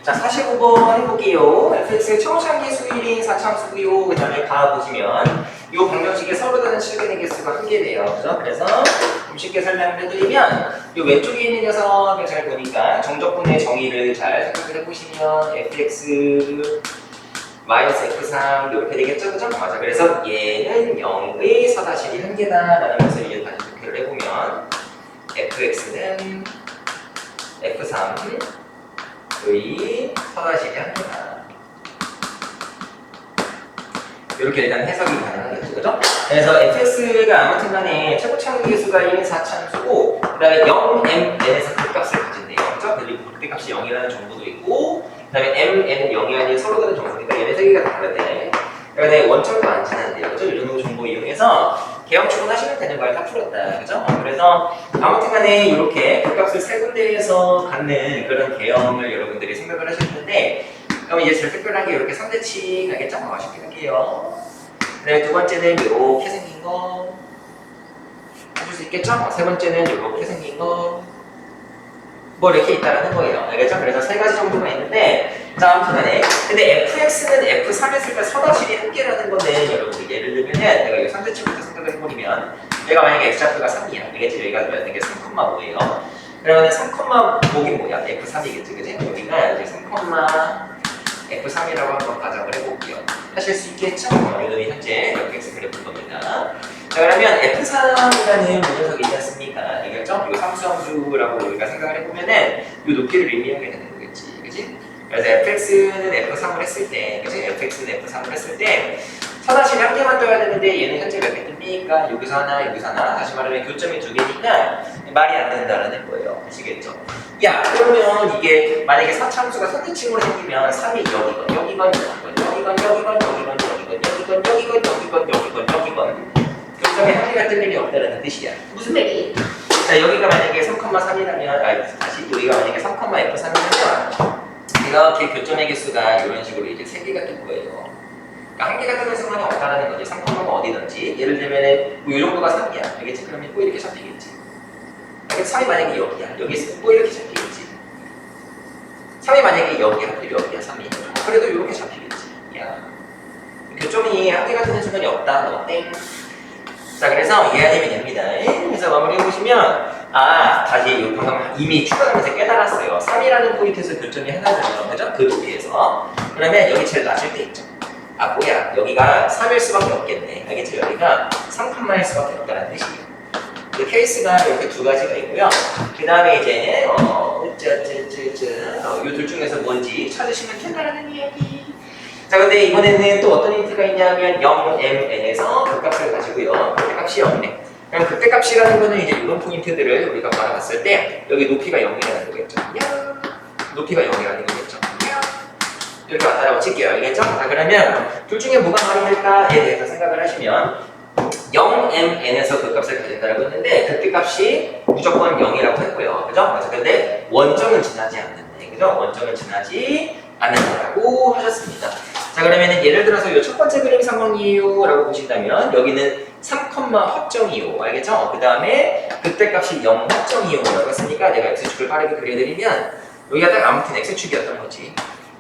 자, 45번 해볼게요. fx의 초창기 수일인 4참수고요. 그 다음에 가보시면 이 방정식에 서로 다른 실근의 개수가 한 개래요. 그죠? 그래서 좀 쉽게 설명을 해드리면 이 왼쪽에 있는 녀석을 잘 보니까 정적분의 정의를 잘 생각을 해보시면 fx 마이너스 f3 이렇게 되겠죠? 그죠? 맞아. 그래서 얘는 0의 서다실이 한 개다라는 것을 이제 다시 도표를 해보면 fx는 f3의 서다실이 한 개다. 이렇게 일단 해석이 가능하겠죠, 그죠? 그래서 fx가 아무튼 간에 최고차항 개수가 1, 4참수고 그 다음에 0mn에서 극값을 가진대요, 그죠? 그리고 극대값이 0이라는 정보도 있고 그 다음에 mn은 0이 아닌 서로 다른 정보니까 얘네 세 개가 다르대. 그러니까 원점도 안 지난대요, 그죠? 이 정도 정보 이용해서 개형 추론하시면 되는 걸 다 풀었다, 그죠? 그래서 아무튼 간에 이렇게 극값을 세 군데에서 갖는 그런 개형을 여러분들이 생각을 하실 텐데 그럼 이제 제일 특별한 게 이렇게 3대칭 알겠죠? 쉽게 할게요. 네, 두 번째는 이렇게 생긴 거 해줄 수 있겠죠? 세 번째는 이렇게 생긴 거 뭐 이렇게 있다라는 거예요. 알겠죠? 그래서 세 가지 정도가 있는데 자, 아무튼 간에 근데 fx는 f3 했을 때 서다실이 한 개라는 거는 여러분들 예를 들면은 내가 이 3대칭부터 생각을 해버리면 얘가 만약에 x좌표가 3이야. 알겠지? 여기가 되는 게 3,5예요. 그러면 3,5이 뭐야? f3이겠지, 그지? 여기가 이제 3, F3이라고 한번 가정을 해볼게요. 하실 수 있겠죠? 이놈이 현재 fx 그래프인 겁니다. 자, 그러면 F3이라는 녀석이 있지 않습니까? 알겠죠? 이 상수함수라고 우리가 생각을 해보면은 이 높이를 의미하게 되는 거겠지, 그지? 그래서 fx는 f3을 했을 때, 그지? fx는 f3을 했을 때 서다실이 한 개만 떠야 되는데 얘는 현재 몇 개 뜹니까? 여기서 하나, 여기서 하나. 다시 말하면 교점이 두 개니까 말이 안 된다라는 거예요. 아시겠죠? 야, 그러면 이게 만약에 사차함수가 선대칭으로 생기면 3이 여기건, 여기건, 여기건, 여기건, 여기건, 여기건, 여기건, 여기건, 여기건, 여기건 교점에 한 개가 뜰 일이 없다는 뜻이야. 무슨 말이? 자, 여기가 만약에 3,3이라면, 다시 여기가 만약에 3,f3이라면 이렇게 교점의 개수가 이런 식으로 이제 3개가 뜰 거예요. 그러니까 한 개가 뜨는 순간이 없다라는 거지. 3,5가 어디든지 예를 들면은 뭐 이 정도가 3이야. 알겠지? 그러면 뭐 이렇게 잡히겠지. 3이 만약에 여기야. 여기 있으면 뭐 이렇게 잡히겠지. 3이 만약에 여기야. 여기야 3이. 그래도 이렇게 잡히겠지. 야, 교점이 한 개가 뜨는 순간이 없다. 땡. 자, 그래서 이해하시면 됩니다. 그래서 마무리해보시면 다시 방금 이미 추가하면서 깨달았어요. 3이라는 포인트에서 교점이 하나잖아요. 그죠? 그 높이에서. 그러면 여기 제일 낮을 때 있죠. 뭐야, 여기가 3일 수밖에 없겠네. 알겠죠? 여기가 3일 수밖에 없다는 뜻이에요. 그 케이스가 이렇게 두 가지가 있고요. 그 다음에 이제 이 둘 중에서 뭔지 찾으시면 된다는 이야기. 자, 근데 이번에는 또 어떤 힌트가 있냐면 0mn에서 극값을 가지고요. 극대값이 0네. 그럼 극대값이라는 거는 이제 이런 포인트들을 우리가 바라봤을 때 여기 높이가 0이라는 거겠죠. 높이가 0이라는 거겠죠. 이렇게 왔다라고 칠게요. 알겠죠? 자, 그러면 둘 중에 뭐가 말이 될까에 대해서 생각을 하시면 0mn에서 극값을 가진다라고 했는데 극대값이 무조건 0이라고 했고요. 그죠? 그래서 근데 원점은 지나지 않는데, 그죠? 원점은 지나지 않는다라고 하셨습니다. 자, 그러면은 예를 들어서 이 첫 번째 그림 상황이에요 라고 보신다면 여기는 3, 확정이요. 알겠죠? 그 다음에 극대값이 0 확정이요 라고 했으니까 내가 x축을 빠르게 그려드리면 여기가 딱 아무튼 x축이었던 거지.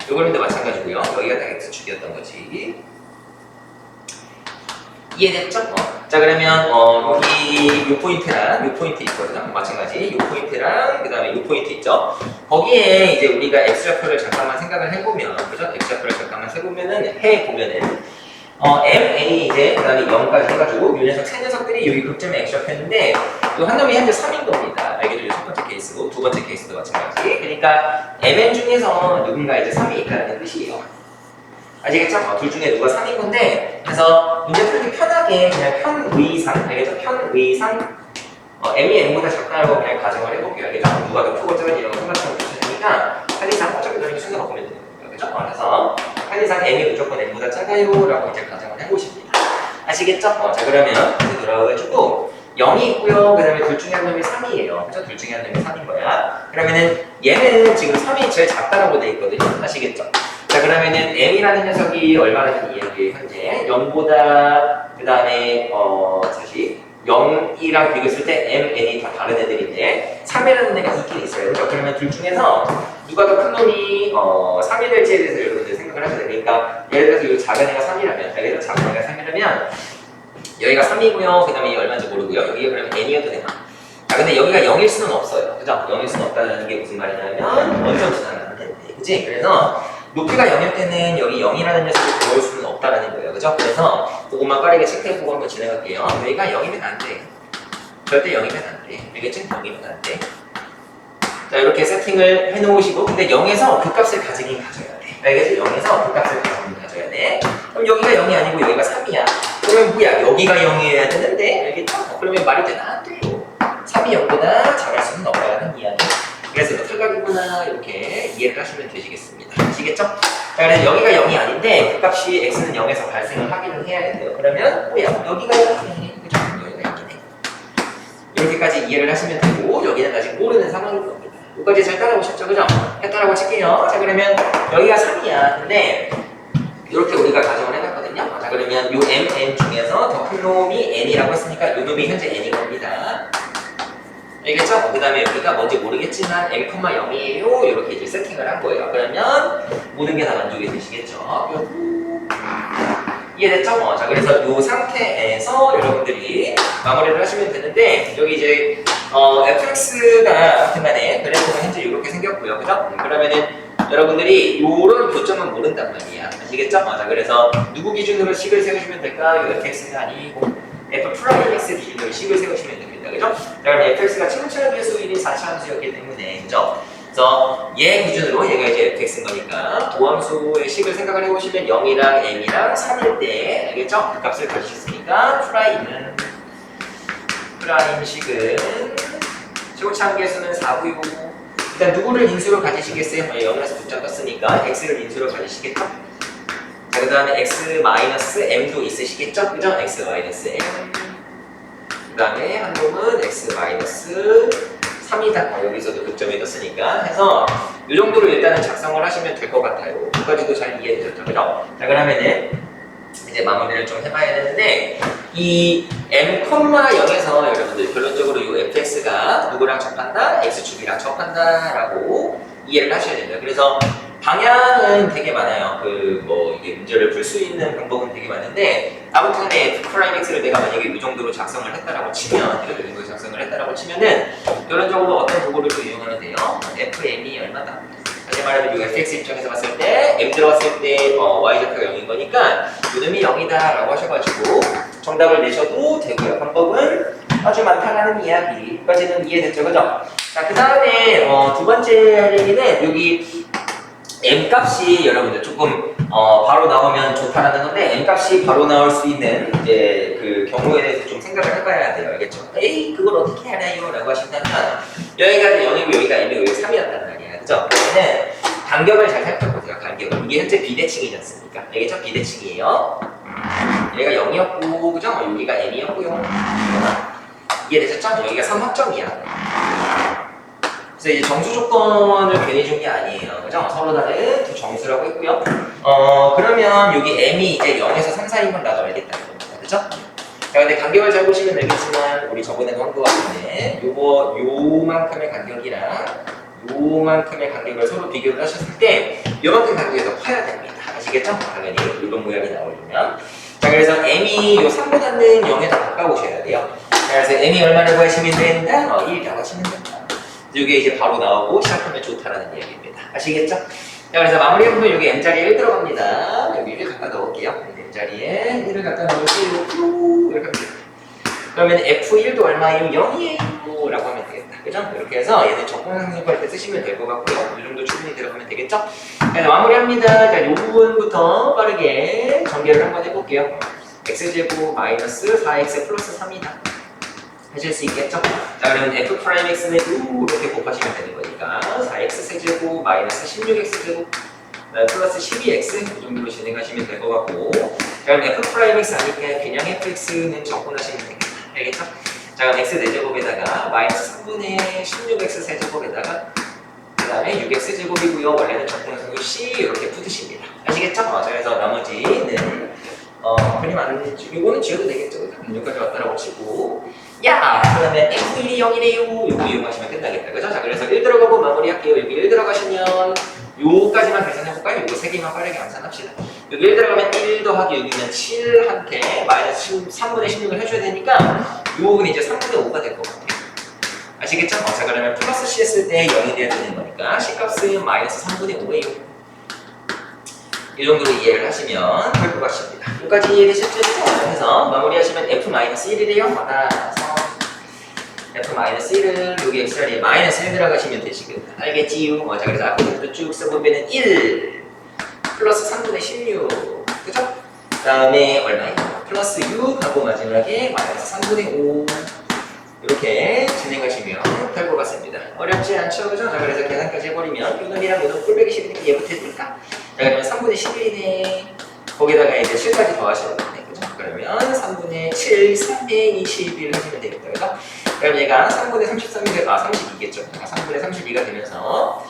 요거는도 마찬가지고요. 여기가 딱 x축이었던 거지. 이해됐죠? 자, 그러면 여기 요 포인트랑 요 포인트 있거든요. 마찬가지 요 포인트랑 그 다음에 요 포인트 있죠. 거기에 이제 우리가 x좌표를 잠깐만 생각을 해보면, 그죠? x좌표를 잠깐만 해보면은 ma 이제 그 다음에 0까지 해가지고 요 녀석 세 녀석들이 여기 극점의 x좌표인데 요 한 놈이 현재 3인 겁니다. 알겠죠? 첫 번째 케이스고 두 번째 케이스도 마찬가지. 그러니까 mn 중에서 누군가 이제 3이 있다는 뜻이에요. 아시겠죠? 둘 중에 누가 3인 건데, 그래서 문제 풀기 편하게 그냥 편의상, 알겠죠? 편의상 m이 n보다 작다고 그냥 가정을 해볼게요. 알겠죠? 누가 더 크고자면 이런 거 생각하면 좋으니까 편의상 어차피 너희 순서가 보면 되는 거예요. 그죠? 그래서 편의상 m이 무조건 n보다 작아요 라고 이제 가정을 해보십니다. 아시겠죠? 자, 그러면 이제 돌아와가지고 0이 있고요. 그 다음에 둘 중에 한 놈이 3이에요. 그죠? 둘 중에 한 놈이 3인 거야. 그러면은 얘는 지금 3이 제일 작다라고 돼 있거든요. 아시겠죠? 자, 그러면은 m이라는 녀석이 얼마나 이야기예요? 현재 0보다 그 다음에 다시 0이랑 비교했을 때 mn이 다 다른 애들인데 3이라는 애가 있긴 있어요. 그렇죠? 그러면 둘 중에서 누가 더 큰 놈이 3이 될지에 대해서 여러분들 생각을 하셔야 돼요. 그러니까 예를 들어서 이 작은 애가 3이라면, 예를 들어서 작은 애가 3이라면 여기가 3이고요. 그 다음에 이 얼마인지 모르고요. 여기가 그러면 n이어도 되나? 자, 근데 여기가 0일 수는 없어요. 그죠? 0일 수는 없다는 게 무슨 말이냐면 원점 지나가면 되는데, 그치? 그래서 높이가 0일 때는 여기 0이라는 녀석이 들어올 수는 없다라는 거예요. 그죠? 그래서 그것만 빠르게 체크해보고 한번 진행할게요. 여기가 0이면 안 돼. 절대 0이면 안 돼. 알겠죠? 0이면 안 돼. 자, 이렇게 세팅을 해놓으시고, 근데 0에서 그 값을 가지긴 가져야 돼. 알겠죠? 0에서 그 값을 가지긴 가져야 돼. 그럼 여기가 0이 아니고 여기가 3이야. 그러면 뭐야? 여기가 0이어야 되는데, 알겠죠? 그러면 말이 되나? 안 돼요. 3이 0보다 작을 수는 없다는 이야기. 그래서 이거 탈각이구나 이렇게 이해를 하시면 되시겠습니다. 아시겠죠? 자, 그래서 여기가 0이 아닌데 그 값이 x는 0에서 발생을 하기는 해야 돼요. 그러면 뭐야? 여기가 0이네. 그죠? 여기가 0이네. 이렇게까지 이해를 하시면 되고 여기는 아직 모르는 상황인 겁니다. 여기까지 잘 따라오셨죠? 그죠? 했다라고 칠게요. 자, 그러면 여기가 3이야. 근데 이렇게 우리가 가정을 해봤거든요. 자, 그러면 요 mn 중에서 더 큰 놈이 n이라고 했으니까 요 놈이 현재 n인 겁니다. 알겠죠? 그 다음에 여기가 뭔지 모르겠지만 m,0이에요. 이렇게 이제 세팅을 한 거예요. 그러면 모든 게 다 만족이 되시겠죠? 이해됐죠? 자, 그래서 이 상태에서 여러분들이 마무리를 하시면 되는데 여기 이제 fx가 아무튼 간에 그래프가 현재 이렇게 생겼고요. 그죠? 그러면은 여러분들이 이런 교점은 모른단 말이야. 아시겠죠? 자, 그래서 누구 기준으로 식을 세우시면 될까요? fx가 아니고 f'(x) 기준으로 식을 세우시면 됩니다. 그죠? 자, 그럼 fx가 최고차량의 수일이 4차함수였기 때문에, 그죠? 그래서 얘 기준으로 얘가 이제 fx인 거니까 도함수의 식을 생각을 해보시면 0이랑 m이랑 3일 때, 알겠죠? 그 값을 가지셨으니까 프라임 식은 최고차함의 수는 4고요. 일단 누구를 인수로 가지시겠어요? 0에서 붙잡 떴으니까 x를 인수로 가지시겠죠? 자, 그 다음에 x-m도 있으시겠죠? 그죠? x-m. 그 다음에 한 놈은 x-3이다. 여기서도 극점이 떴으니까 해서 이 정도로 일단은 작성을 하시면 될 것 같아요. 여기까지도 잘 이해되셨죠? 그죠? 자, 그러면은 이제 마무리를 좀 해봐야 되는데 이 m,0에서 여러분들 결론적으로 이 fx가 누구랑 접한다? x축이랑 접한다라고 이해를 하셔야 됩니다. 그래서 방향은 되게 많아요. 이게 문제를 풀 수 있는 방법은 되게 많은데 아무튼 f'(x를 내가 만약에 이 정도로 작성을 했다라고 치면 이렇게 정도로 작성을 했다라고 치면은 결론적으로 어떤 도구를 또 이용하면 돼요? fm이 얼마다? 다시 말하면 이 fx 입장에서 봤을 때 m 들어갔을 때 y좌표가 0인 거니까 이놈이 0이다 라고 하셔가지고 정답을 내셔도 되고요. 방법은 아주 많다라는 이야기까지는 이해됐죠? 그죠? 자, 그 다음에 두 번째 할 얘기는 여기 m 값이 여러분들 조금 바로 나오면 좋다라는 건데 m 값이 바로 나올 수 있는 이제 그 경우에 대해서 좀 생각을 해봐야 돼요. 알겠죠? 에이 그걸 어떻게 알아요? 라고 하신다면 여기가 0이고 여기가 m이고 여기가 3이었단 말이야. 그죠? 그러면 간격을 잘 살펴보세요. 간격을. 이게 현재 비대칭이지 않습니까? 알겠죠? 비대칭이에요. 얘가 0이었고 그죠? 여기가 m이었고요. 이해되셨죠? 여기가 3합점이야. 그래서 이제 정수 조건을 괜히 준 게 아니에요. 그죠? 서로 다른 두 정수라고 했고요. 그러면 여기 m이 이제 0에서 3 사이인 건 나도 알겠다는 겁니다. 그죠? 자, 근데 간격을 잘 보시면 알겠지만 우리 저번에도 한 거 같은데 요만큼의 간격이랑 요만큼의 간격을 서로 비교를 하셨을 때 요만큼 간격이 더 커야 됩니다. 아시겠죠? 당연히 이런 모양이 나오려면. 자, 그래서 m이 요 3보다는 0에다 바꿔보셔야 돼요. 자, 그래서 m이 얼마라고 하시면 된다? 1이라고 하시면 된다. 이게 이제 바로 나오고 시작하면 좋다라는 이야기입니다. 아시겠죠? 자, 그래서 마무리해보면 여기 m자리에 1 들어갑니다. 여기 1을 갖다 넣을게요. m자리에 1을 갖다 넣을게요. 이렇게 하면 돼요. 그러면 f1도 얼마예요? 0이에요. 라고 하면 되겠다. 그죠? 이렇게 해서 얘는 적분상수할 때 쓰시면 될 것 같고요. 이 정도 충분히 들어가면 되겠죠? 그래서 마무리합니다. 자, 이 부분부터 빠르게 전개를 한번 해볼게요. x제곱 마이너스 4x 플러스 3이다. 하실 수 있겠죠? 자, 그러면 f'x는 이렇게 곱하시면 되는 거니까 4x 세제곱 마이너스 16x 제곱 플러스 12x 이 정도로 진행하시면 될 것 같고 자, 그럼 f'x 아니까 그냥 fx는 적분하시면 되겠다. 알겠죠? 자, 그럼 x 4제곱에다가 마이너스 3분의 16x 세제곱에다가 그 다음에 6x 제곱이고요. 원래는 적분상수 c 이렇게 푸드십니다. 아시겠죠? 자, 그래서 나머지는 그림 안 이거는 지워도 되겠죠? 여기까지 왔다라고 치고 야! 그러면 F1이 0이래요. 요거 이용하시면 끝나겠다. 그죠? 자, 그래서 1 들어가고 마무리할게요. 여기 1 들어가시면 요까지만 계산해볼까요? 요거 3개만 빠르게 계산합시다. 여기 1 들어가면 1 더하기 6이면 7한테 마이너스 3분의 16을 해줘야 되니까 요거는 이제 3분의 5가 될 것 같아요. 아시겠죠? 자, 그러면 플러스 C 했을 때 0이 돼야 되는 거니까 C 값은 마이너스 3분의 5예요. 이 정도로 이해를 하시면 될 것 같습니다. 여기까지 이해되셨죠? 해서 마무리하시면 F-1이래요. 받아서 F-1을 여기 X 자리에 마이너스 1 들어가시면 되시겠다. 알겠지요? 자, 그래서 앞으로 쭉 써보면 1 플러스 3분의 16 그죠? 그 다음에 얼마예요? 플러스 6 하고 마지막에 마이너스 3분의 5 이렇게 진행하시면 될 것 같습니다. 어렵지 않죠? 그죠? 자, 그래서 계산까지 해버리면 요놈이랑 요놈 꼴배기 싫으니까 얘부터 해드릴까? 자, 그러면 3분의 11이네. 거기다가 이제 7까지 더하셔야 되네. 그죠? 그러면 3분의 7, 321 하시면 되겠다. 그죠? 그럼 얘가 3분의 33이 32겠죠? 3분의 32가 되면서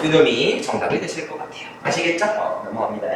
요놈이 정답이 되실 것 같아요. 아시겠죠? 넘어갑니다.